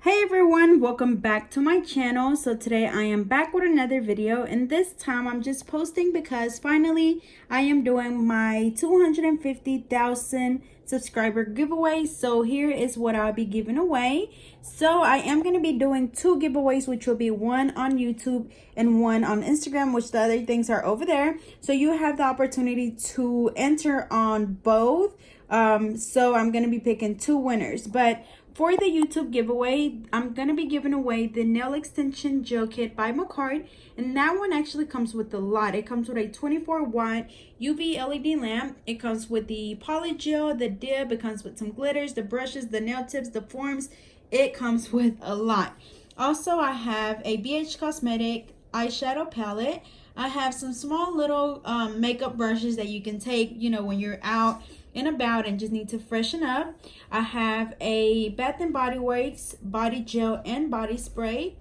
Hey everyone, welcome back to my channel. So today I am back with another video, and this time I'm just posting because finally I am doing my 250,000 subscriber giveaway. So here is what I'll be giving away. So I am going to be doing two giveaways, which will be one on YouTube and one on Instagram, which the other things are over there. So you have the opportunity to enter on both. So I'm going to be picking two winners, but for the YouTube giveaway, I'm going to be giving away the nail extension gel kit by McCart, and that one actually comes with a lot. It comes with a 24-watt UV LED lamp. It comes with the poly gel, the dip. It comes with some glitters, the brushes, the nail tips, the forms. It comes with a lot. Also, I have a BH Cosmetic eyeshadow palette. I have some small little makeup brushes that you can take, when you're out and about and just need to freshen up. I have a Bath and Body Works body gel and body spray,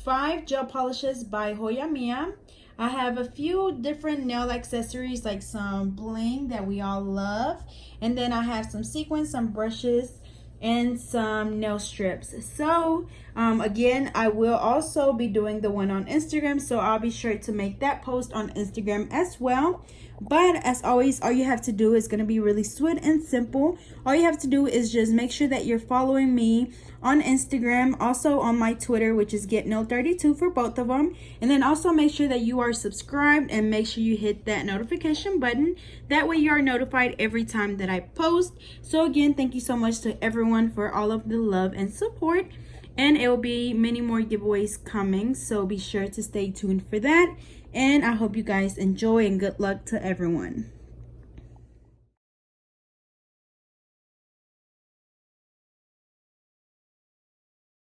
5 gel polishes by Hoya Mia. I have a few different nail accessories like some bling that we all love, and then I have some sequins, some brushes, and some nail strips. So again, I will also be doing the one on Instagram, so I'll be sure to make that post on Instagram as well. But as always, all you have to do is going to be really sweet and simple. All you have to do is just make sure that you're following me on Instagram, also on my Twitter, which is GetNailed32 for both of them. And then also make sure that you are subscribed and make sure you hit that notification button. That way you are notified every time that I post. So again, thank you so much to everyone for all of the love and support. And it will be many more giveaways coming, so be sure to stay tuned for that. And I hope you guys enjoy, and good luck to everyone.